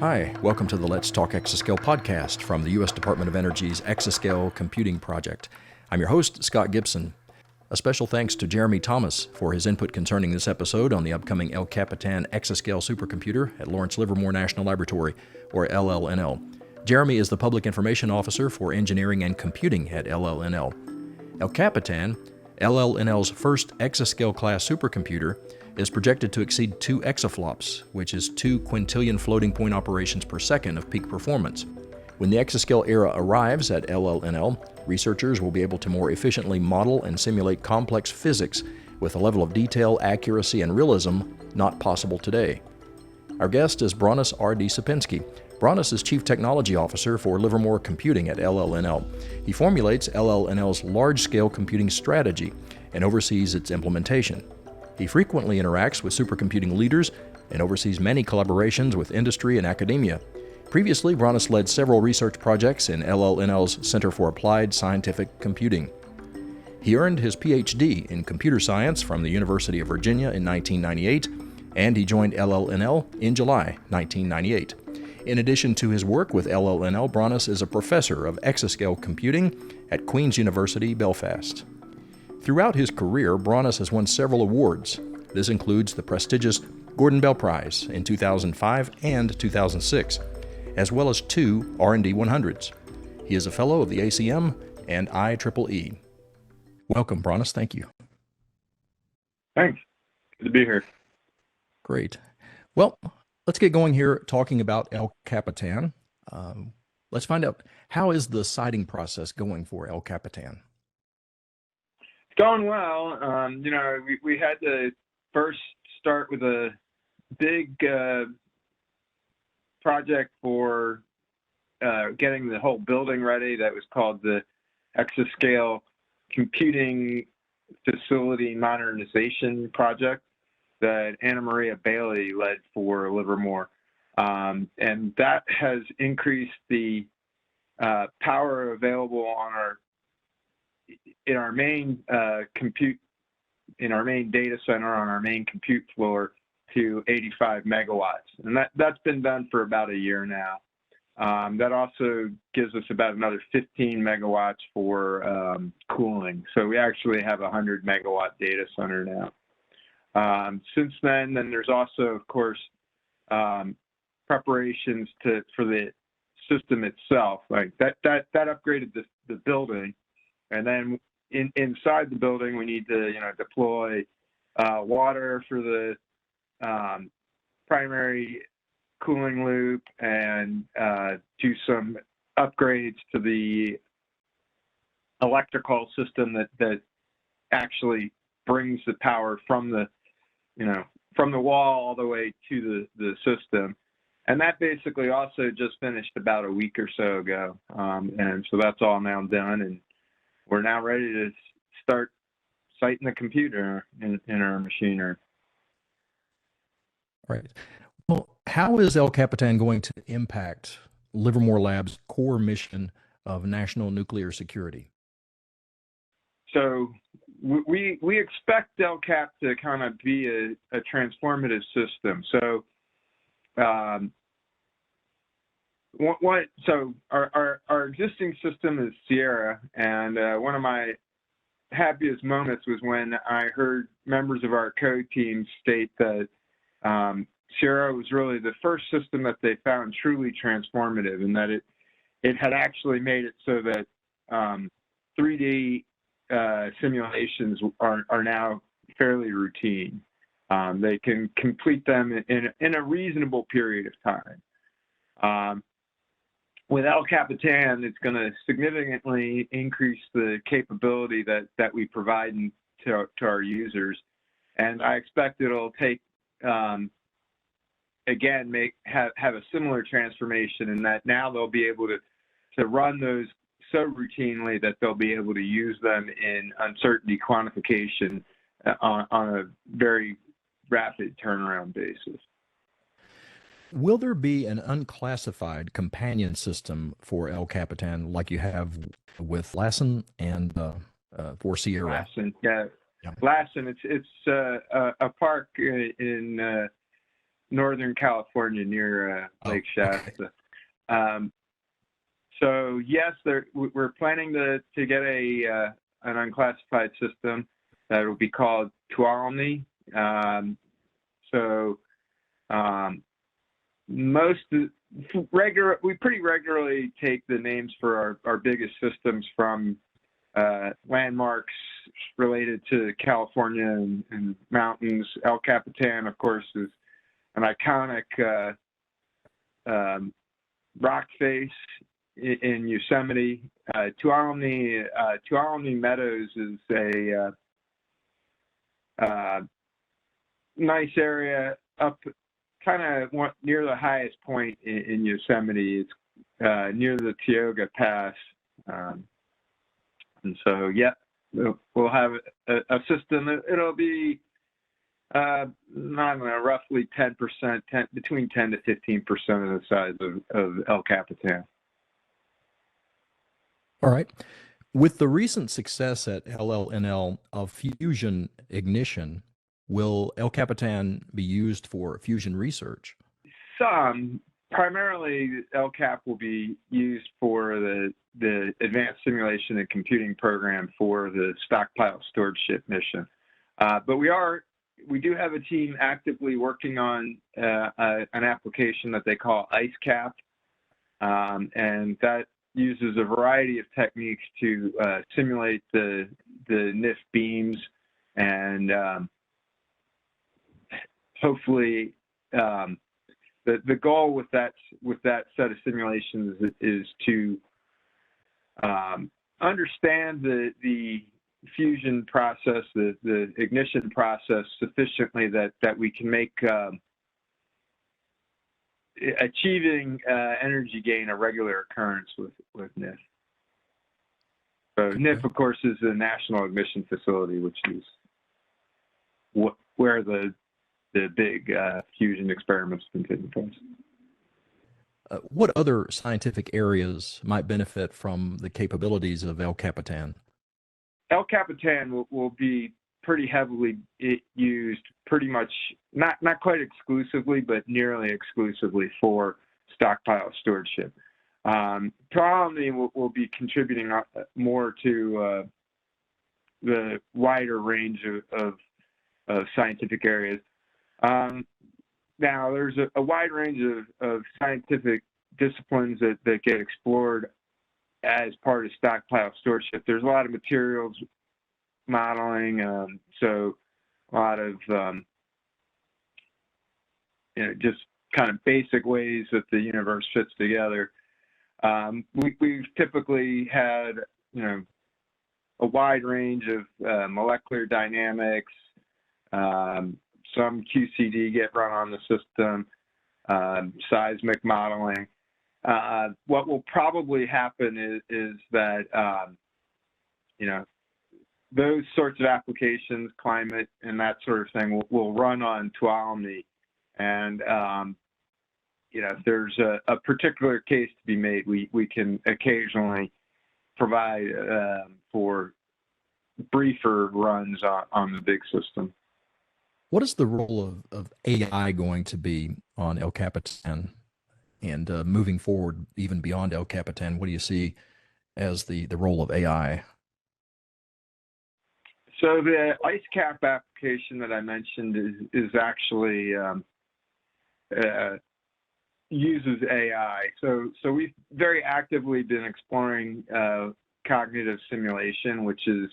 Hi, welcome to the Let's Talk Exascale podcast from the U.S. Department of Energy's Exascale Computing Project. I'm your host, Scott Gibson. A special thanks to Jeremy Thomas for his input concerning this episode on the upcoming Capitan Exascale Supercomputer at Lawrence Livermore National Laboratory, or LLNL. Jeremy is the Public Information Officer for Engineering and Computing at LLNL. Capitan, LLNL's first exascale-class supercomputer, is projected to exceed 2 exaFLOPS, which is 2 quintillion floating point operations per second of peak performance. When the exascale era arrives at LLNL, researchers will be able to more efficiently model and simulate complex physics with a level of detail, accuracy, and realism not possible today. Our guest is Bronis R.D. Sapinski. Bronis is Chief Technology Officer for Livermore Computing at LLNL. He formulates LLNL's large-scale computing strategy and oversees its implementation. He frequently interacts with supercomputing leaders and oversees many collaborations with industry and academia. Previously, Bronis led several research projects in LLNL's Center for Applied Scientific Computing. He earned his PhD in computer science from the University of Virginia in 1998, and he joined LLNL in July 1998. In addition to his work with LLNL, Bronis is a professor of exascale computing at Queen's University, Belfast. Throughout his career, Bronis has won several awards. This includes the prestigious Gordon Bell Prize in 2005 and 2006, as well as 2 R&D 100s. He is a fellow of the ACM and IEEE. Welcome, Bronis. Thank you. Thanks. Good to be here. Great. Well, let's get going here talking about Capitan. Let's find out, how is the citing process going for Capitan? Going well. We had to first start with a big project for getting the whole building ready. That was called the Exascale Computing Facility Modernization Project that Anna Maria Bailey led for Livermore. And that has increased the power available on in our main data center, on our main compute floor, to 85 megawatts. And that's been done for about a year now. That also gives us about another 15 megawatts for cooling. So we actually have a 100 megawatt data center now. Since then there's also, of course, preparations for the system itself. Like that upgraded the building. And then inside the building, we need to, deploy water for the primary cooling loop and do some upgrades to the electrical system that actually brings the power from the wall all the way to the system. And that basically also just finished about a week or so ago. And so that's all now done, and we're now ready to start citing the computer in our machinery. Right. Well, how is Capitan going to impact Livermore Labs' core mission of national nuclear security? So we expect LCAP to kind of be a transformative system. So so our existing system is Sierra, and one of my happiest moments was when I heard members of our code team state that Sierra was really the first system that they found truly transformative, and that it had actually made it so that 3D simulations are now fairly routine. They can complete them in a reasonable period of time. With Capitan, it's going to significantly increase the capability that we provide to our users, and I expect it'll take have a similar transformation in that now they'll be able to run those so routinely that they'll be able to use them in uncertainty quantification on a very rapid turnaround basis. Will there be an unclassified companion system for Capitan like you have with Lassen and for Sierra? Lassen, yeah. Lassen, it's a park in Northern California near Lake Shasta. Okay. So yes, we're planning to get an unclassified system that will be called Tuolumne. We pretty regularly take the names for our biggest systems from landmarks related to California and mountains. El Capitan, of course, is an iconic rock face in Yosemite. Tuolumne Meadows is a nice area up kind of near the highest point in Yosemite. It's near the Tioga Pass. And so, yeah, we'll have a system. It'll be roughly 10%, between 10 to 15% of the size of El Capitan. All right. With the recent success at LLNL of fusion ignition, will El Capitan be used for fusion research? Primarily, LCAP will be used for the advanced simulation and computing program for the stockpile stewardship mission. But we do have a team actively working on an application that they call IceCap, and that uses a variety of techniques to simulate the NIF beams, and hopefully the goal with that set of simulations is to understand the fusion process, the ignition process sufficiently that we can make achieving energy gain a regular occurrence with NIF. So NIF, of course, is the National Ignition Facility, which is where the big fusion experiments have been taking place. What other scientific areas might benefit from the capabilities of El Capitan? El Capitan will be pretty heavily used, pretty much, not quite exclusively, but nearly exclusively for stockpile stewardship. Tuolumne will be contributing more to the wider range of scientific areas. Now, there's a wide range of scientific disciplines that get explored as part of stockpile stewardship. There's a lot of materials modeling, so a lot of just kind of basic ways that the universe fits together. We've typically had a wide range of molecular dynamics. Some QCD get run on the system, seismic modeling. What will probably happen is that, those sorts of applications, climate and that sort of thing, will run on Tuolumne. And, if there's a particular case to be made, we can occasionally provide for briefer runs on the big system. What is the role of AI going to be on El Capitan, and moving forward even beyond El Capitan? What do you see as the role of AI? So the IceCap application that I mentioned is actually uses AI. So we've very actively been exploring cognitive simulation, which is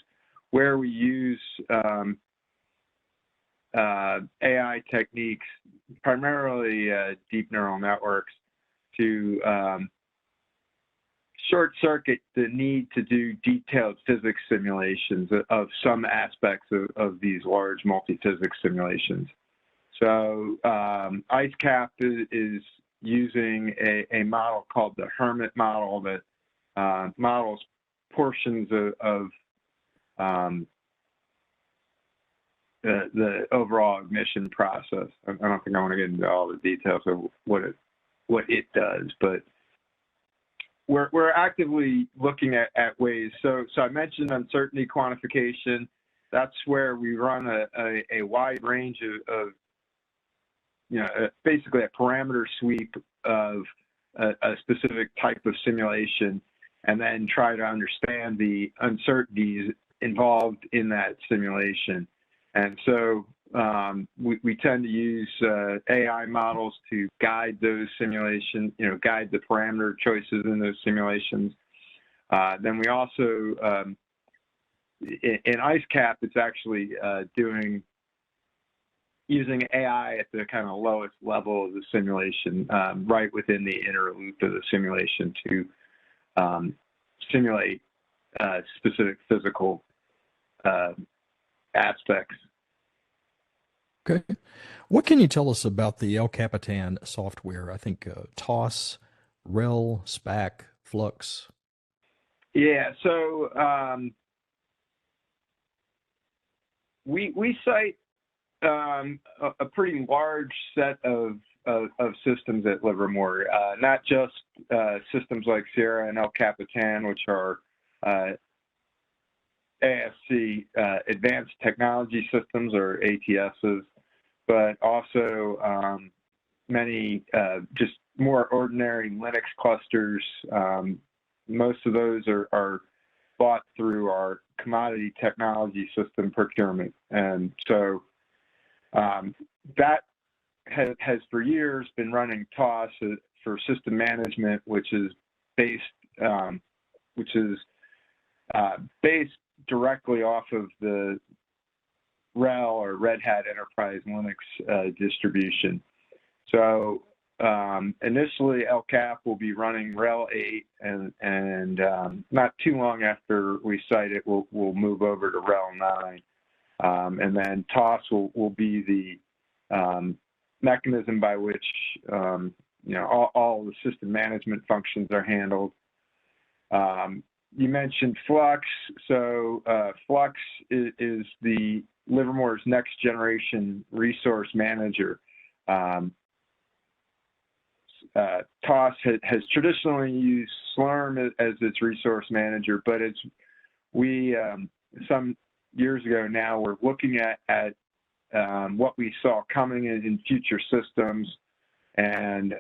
where we use AI techniques, primarily deep neural networks, to short circuit the need to do detailed physics simulations of some aspects of these large multi-physics simulations. So IceCap is using a model called the Hermit model that models portions of the overall ignition process. I don't think I want to get into all the details of what it does, but we're actively looking at ways. So I mentioned uncertainty quantification. That's where we run a wide range of basically a parameter sweep of a specific type of simulation, and then try to understand the uncertainties involved in that simulation. And so we tend to use AI models to guide those simulations, guide the parameter choices in those simulations. Then we also, in IceCap, it's actually using AI at the kind of lowest level of the simulation, right within the inner loop of the simulation to simulate specific physical aspects. Okay. What can you tell us about the El Capitan software? I think TOS, REL, SPAC, Flux. Yeah, so we cite a pretty large set of systems at Livermore, not just systems like Sierra and El Capitan, which are ASC Advanced Technology Systems, or ATSs, but also many just more ordinary Linux clusters. Most of those are bought through our commodity technology system procurement. And so that has for years been running TOS for system management, which is based directly off of the RHEL, or Red Hat Enterprise Linux distribution. So initially, LCAP will be running RHEL 8, and not too long after we cite it, we'll move over to RHEL 9. And then TOS will be the mechanism by which all the system management functions are handled. You mentioned Flux. So Flux is the Livermore's next generation resource manager. TOS has traditionally used Slurm as its resource manager, but some years ago now, we're looking at what we saw coming in future systems, and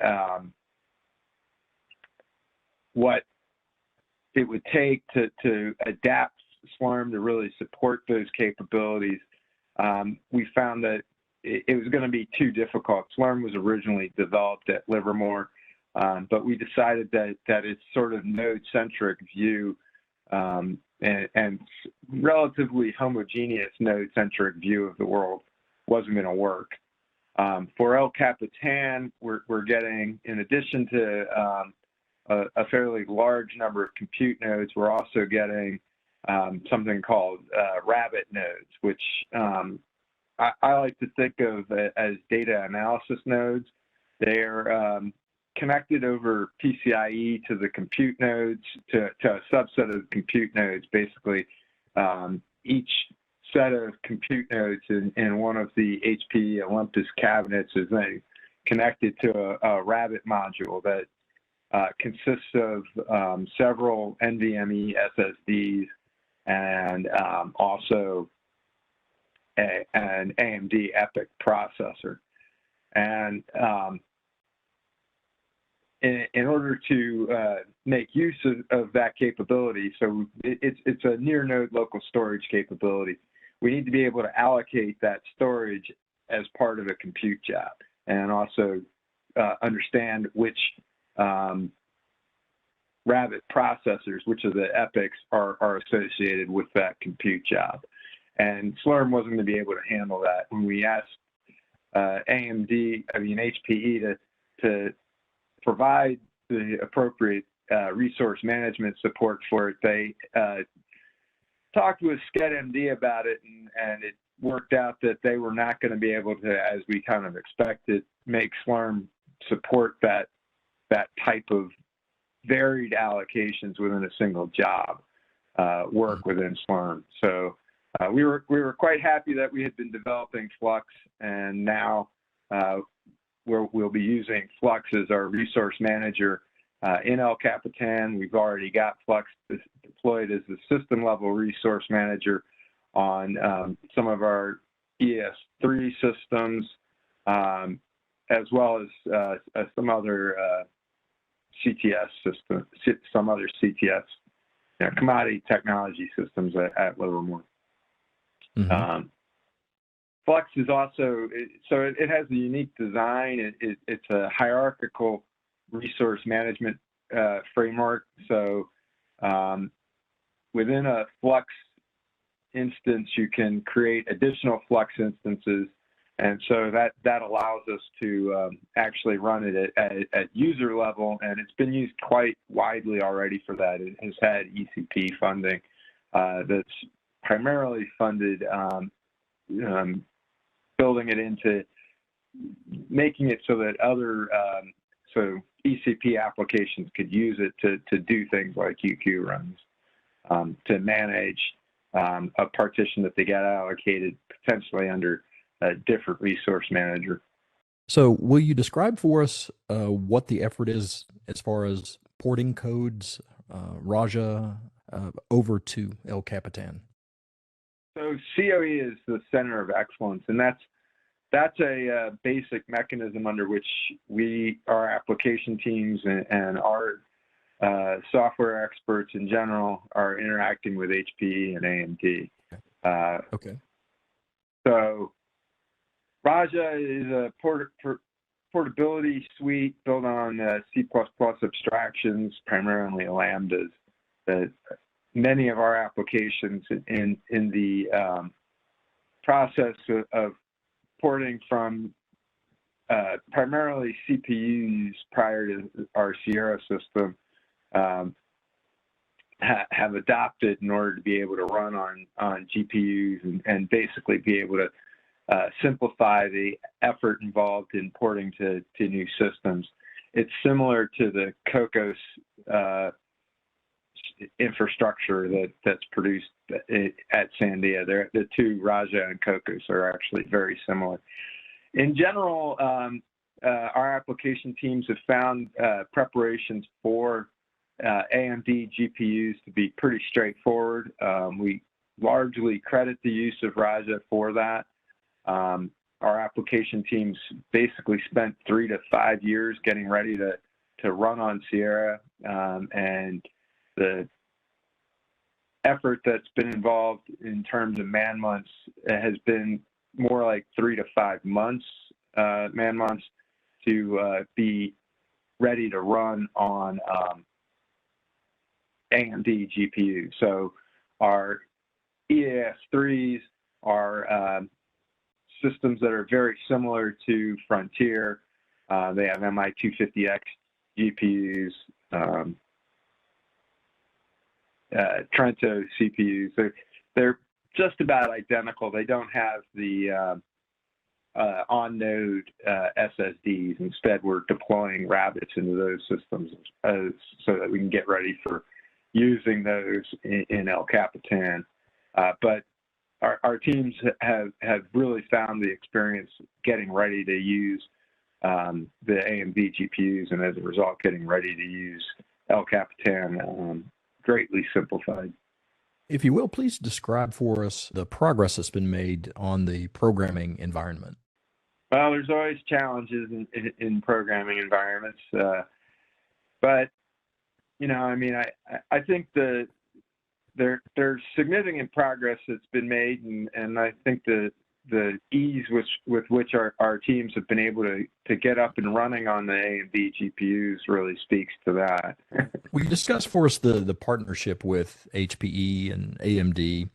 what it would take to adapt Slurm to really support those capabilities. We found that it was going to be too difficult. Slurm was originally developed at Livermore, but we decided that its sort of node-centric view and relatively homogeneous node-centric view of the world wasn't going to work. For El Capitan, we're getting, in addition to a fairly large number of compute nodes, we're also getting something called rabbit nodes, which I like to think of as data analysis nodes. They're connected over PCIe to the compute nodes, to a subset of compute nodes. Basically, each set of compute nodes in one of the HPE Olympus cabinets is then connected to a rabbit module that consists of several NVMe SSDs and also an AMD EPYC processor. And in order to make use of that capability, so it's a near node local storage capability, we need to be able to allocate that storage as part of a compute job, and also understand which rabbit processors, which of the EPYCs are associated with that compute job. And Slurm wasn't going to be able to handle that. When we asked HPE to provide the appropriate resource management support for it, they talked with SCED-MD about it, and it worked out that they were not going to be able to, as we kind of expected, make Slurm support that type of varied allocations within a single job work within Slurm. So we were quite happy that we had been developing Flux, and now we'll be using Flux as our resource manager in El Capitan. We've already got Flux deployed as the system level resource manager on some of our ES3 systems. as well as some other CTS systems, some other CTS, commodity technology systems at Livermore. Mm-hmm. Flux is also, so it has a unique design. It's a hierarchical resource management framework. So within a Flux instance, you can create additional Flux instances. And so that allows us to actually run it at user level, and it's been used quite widely already for that. It has had ECP funding that's primarily funded building it into making it so that other so ECP applications could use it to do things like UQ runs, to manage a partition that they get allocated potentially under a different resource manager. So will you describe for us what the effort is as far as porting codes, Raja, over to El Capitan? So COE is the center of excellence, and that's a basic mechanism under which our application teams and our software experts in general are interacting with HPE and AMD. Okay. So Raja is a portability suite built on C++ abstractions, primarily lambdas, that many of our applications in the process of porting from primarily CPUs prior to our Sierra system have adopted in order to be able to run on GPUs and basically be able to simplify the effort involved in porting to new systems. It's similar to the Cocos infrastructure that's produced at Sandia. The two, Raja and Cocos, are actually very similar. In general, our application teams have found preparations for AMD GPUs to be pretty straightforward. We largely credit the use of Raja for that. Our application teams basically spent 3 to 5 years getting ready to run on Sierra, and the effort that's been involved in terms of man months has been more like 3 to 5 months man months to be ready to run on AMD GPU. So our EAS3s are systems that are very similar to Frontier. They have MI250X GPUs, Trento CPUs. They're just about identical. They don't have the on-node SSDs. Instead, we're deploying rabbits into those systems so that we can get ready for using those in El Capitan. But our teams have really found the experience getting ready to use the AMD GPUs, and as a result, getting ready to use El Capitan greatly simplified. If you will, please describe for us the progress that's been made on the programming environment. Well, there's always challenges in programming environments, but I mean, I think there's significant progress that's been made, and I think the ease with which our teams have been able to get up and running on the AMD GPUs really speaks to that. Will you discuss for us the partnership with HPE and AMD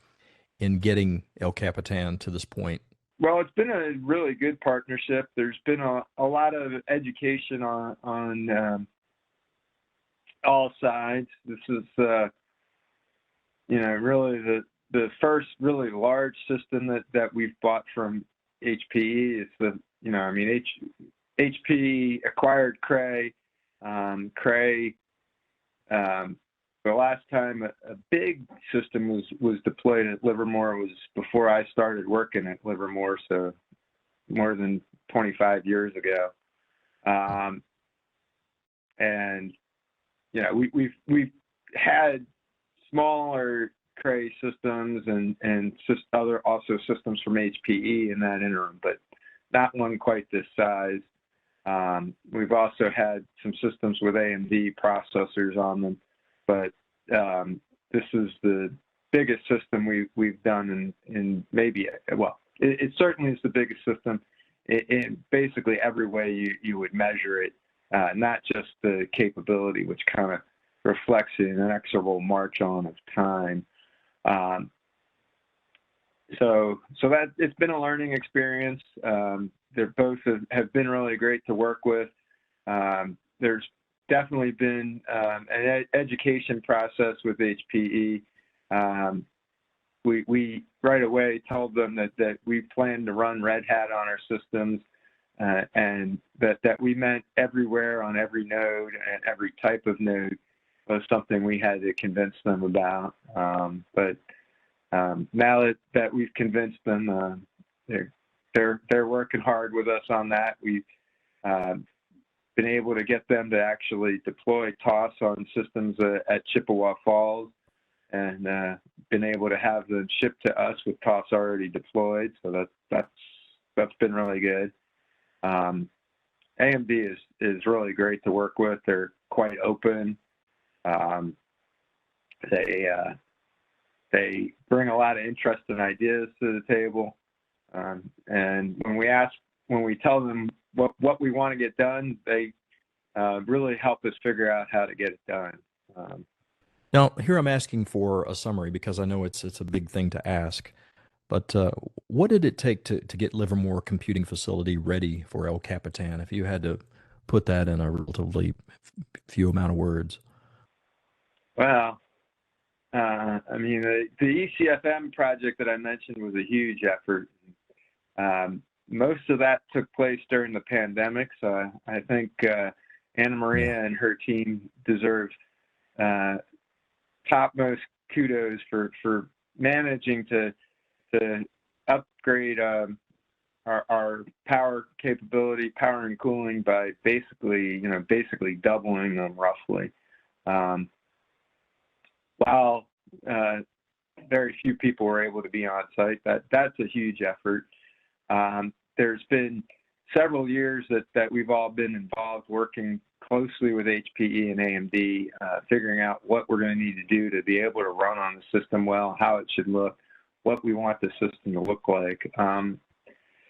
in getting El Capitan to this point? Well, it's been a really good partnership. There's been a lot of education on all sides. This is really the first really large system that we've bought from HPE. Is HPE acquired Cray. Cray, the last time a big system was deployed at Livermore was before I started working at Livermore, so more than 25 years ago. We've had smaller Cray systems and other also systems from HPE in that interim, but not one quite this size. We've also had some systems with AMD processors on them, but this is the biggest system we've done in maybe, well, it certainly is the biggest system in basically every way you would measure it, not just the capability, which kind of reflects the inexorable march on of time. So that it's been a learning experience. They're both have been really great to work with. There's definitely been an education process with HPE. We right away told them that we plan to run Red Hat on our systems, and that we meant everywhere on every node and every type of node was something we had to convince them about. But now that we've convinced them, they're working hard with us on that. We've been able to get them to actually deploy TOS on systems at Chippewa Falls, and been able to have them shipped to us with TOS already deployed. So that's been really good. AMD is really great to work with. They're quite open. They bring a lot of interesting ideas to the table. And when we tell them what we want to get done, they really help us figure out how to get it done. Now, here I'm asking for a summary because I know it's a big thing to ask. But what did it take to get Livermore Computing Facility ready for El Capitan, if you had to put that in a relatively few amount of words? Well, I mean, the ECFM project that I mentioned was a huge effort. Most of that took place during the pandemic, so I think Anna Maria and her team deserve topmost kudos for managing to upgrade our power capability, power and cooling by basically doubling them roughly. While very few people were able to be on site, that's a huge effort. There's been several years that we've all been involved working closely with HPE and AMD, figuring out what we're going to need to do to be able to run on the system well, how it should look, what we want the system to look like.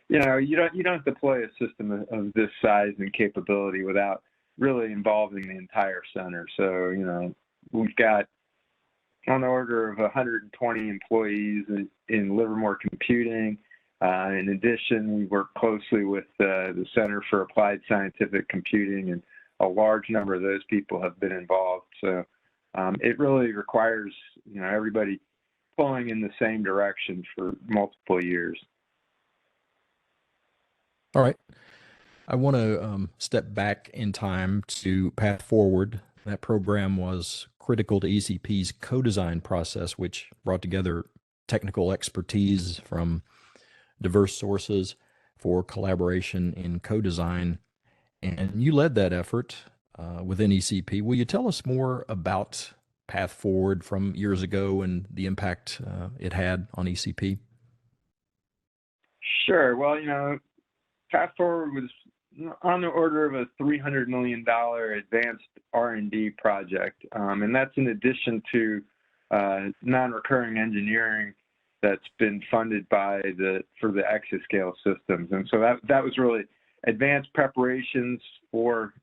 You don't deploy a system of this size and capability without really involving the entire center. So, we've got on the order of 120 employees in Livermore Computing. In addition, we work closely with the Center for Applied Scientific Computing, and a large number of those people have been involved. So it really requires, everybody pulling in the same direction for multiple years. All right. I want to step back in time to Path Forward. That program was critical to ECP's co-design process, which brought together technical expertise from diverse sources for collaboration in co-design. And you led that effort within ECP. Will you tell us more about Path Forward from years ago and the impact it had on ECP? Sure. Well, Path Forward was on the order of a $300 million advanced R&D project, and that's in addition to non-recurring engineering that's been funded for the exascale systems. And so that was really advanced preparations for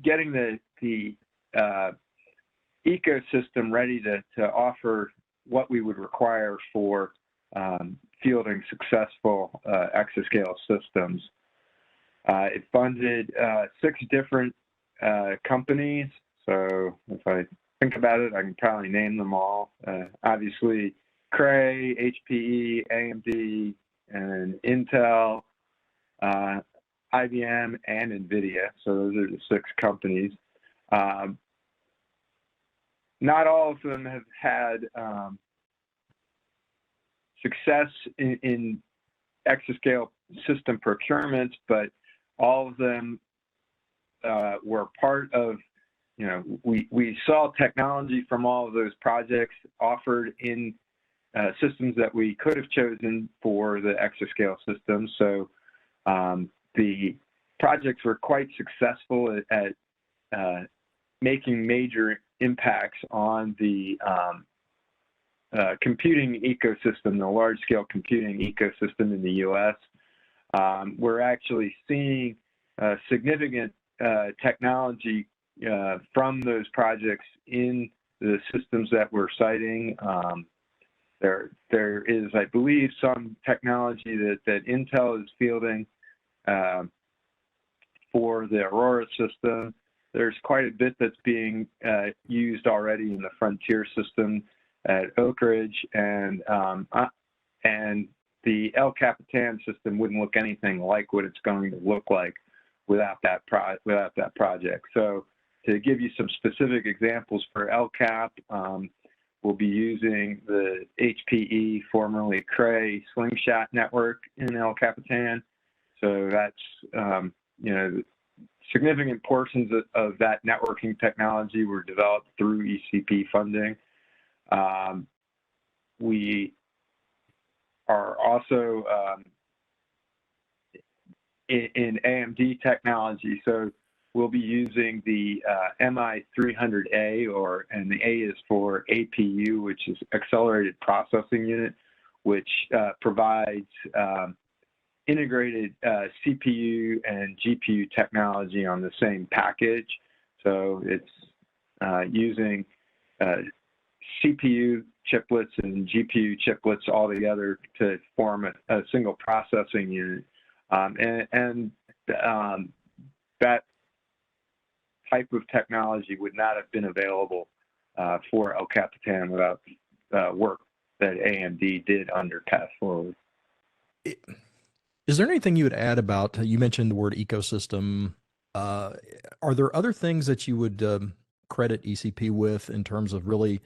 getting the ecosystem ready to offer what we would require for fielding successful exascale systems. It funded 6 different companies. So if I think about it, I can probably name them all. Obviously, Cray, HPE, AMD, and Intel, IBM, and NVIDIA. So those are the 6 companies. Not all of them have had success in exascale system procurements, but all of them were part of, we saw technology from all of those projects offered in systems that we could have chosen for the exascale system. So the projects were quite successful at making major impacts on the computing ecosystem, the large-scale computing ecosystem in the U.S. We're actually seeing significant technology from those projects in the systems that we're citing. There is, I believe, some technology that Intel is fielding for the Aurora system. There's quite a bit that's being used already in the Frontier system at Oak Ridge, and the El Capitan system wouldn't look anything like what it's going to look like without that project. So to give you some specific examples for El Cap, we'll be using the HPE, formerly Cray, Slingshot network in El Capitan. So that's, you know, significant portions of that networking technology were developed through ECP funding. We are also in AMD technology, so we'll be using the MI300A, and the A is for APU, which is Accelerated Processing Unit, which provides integrated CPU and GPU technology on the same package. So it's using CPU chiplets and GPU chiplets all together to form a single processing unit. That type of technology would not have been available for El Capitan without work that AMD did under Path Forward. Is there anything you would add about, you mentioned the word ecosystem. Are there other things that you would credit ECP with in terms of really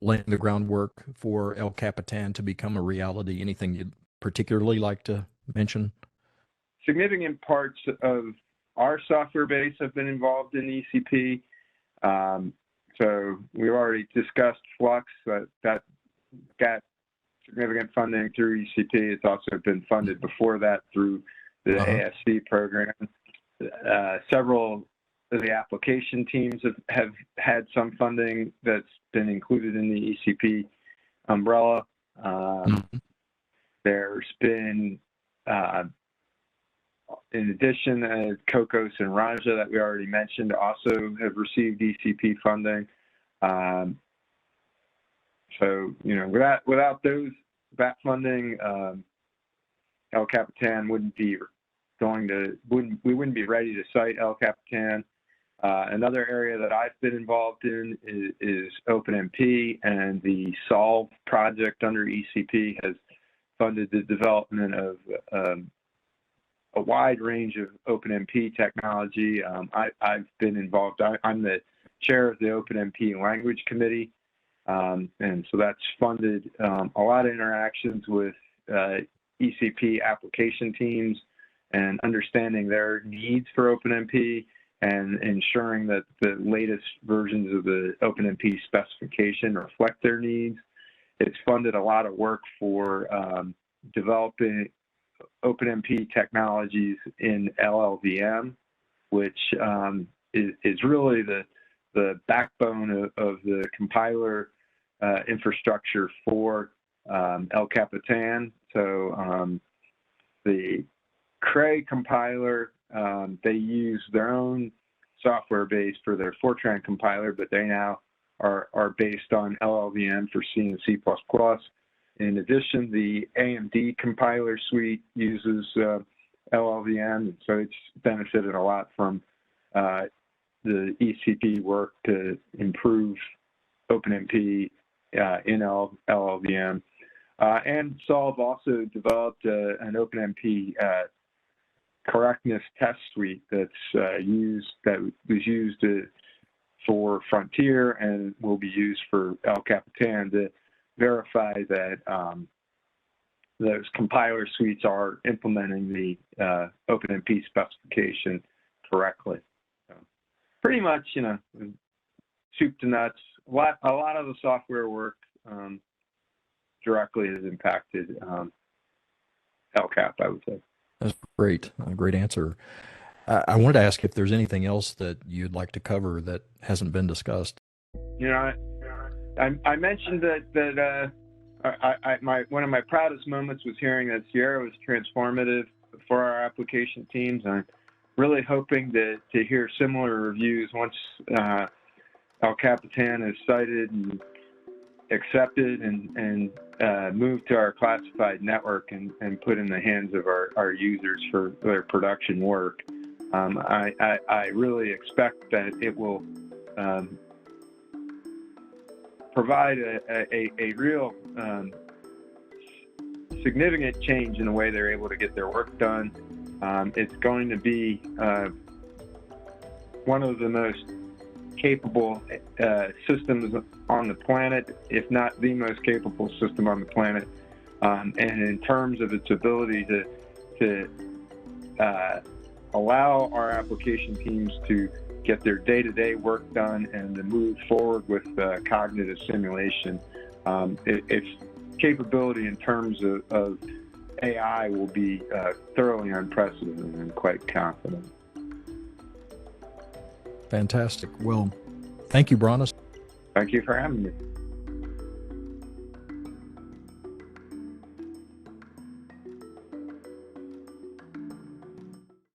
laying the groundwork for El Capitan to become a reality? Anything you'd particularly like to mention? Significant parts of our software base have been involved in ECP. So we've already discussed Flux, that got significant funding through ECP. It's also been funded before that through the ASC program. Several of the application teams have had some funding that's been included in the ECP umbrella. There's been, in addition, Cocos and Raja that we already mentioned also have received ECP funding. So, you know, without that funding, El Capitan we wouldn't be ready to cite El Capitan. Another area that I've been involved in is OpenMP, and the Solve project under ECP has funded the development of a wide range of OpenMP technology. I've been involved. I'm the chair of the OpenMP Language Committee, and so that's funded a lot of interactions with ECP application teams and understanding their needs for OpenMP and ensuring that the latest versions of the OpenMP specification reflect their needs. It's funded a lot of work for developing OpenMP technologies in LLVM, which is really the backbone of the compiler infrastructure for El Capitan. So the Cray compiler, they use their own software base for their Fortran compiler, but they now are based on LLVM for C and C++. In addition, the AMD compiler suite uses LLVM, so it's benefited a lot from the ECP work to improve OpenMP in LLVM. And Solve also developed an OpenMP correctness test suite that was used for Frontier and will be used for El Capitan to verify that those compiler suites are implementing the OpenMP specification correctly. So pretty much, you know, soup to nuts. A lot of the software work directly has impacted El Cap, I would say. That's great. A great answer. I wanted to ask if there's anything else that you'd like to cover that hasn't been discussed. You know, I mentioned that one of my proudest moments was hearing that Sierra was transformative for our application teams. I'm really hoping to hear similar reviews once El Capitan is cited and accepted and moved to our classified network and put in the hands of our users for their production work. I really expect that it will provide a real significant change in the way they're able to get their work done. It's going to be one of the most capable systems on the planet, if not the most capable system on the planet. And in terms of its ability to allow our application teams to get their day-to-day work done and to move forward with cognitive simulation, its capability in terms of AI will be thoroughly unprecedented, and I'm quite confident. Fantastic. Well, thank you, Bronis. Thank you for having me.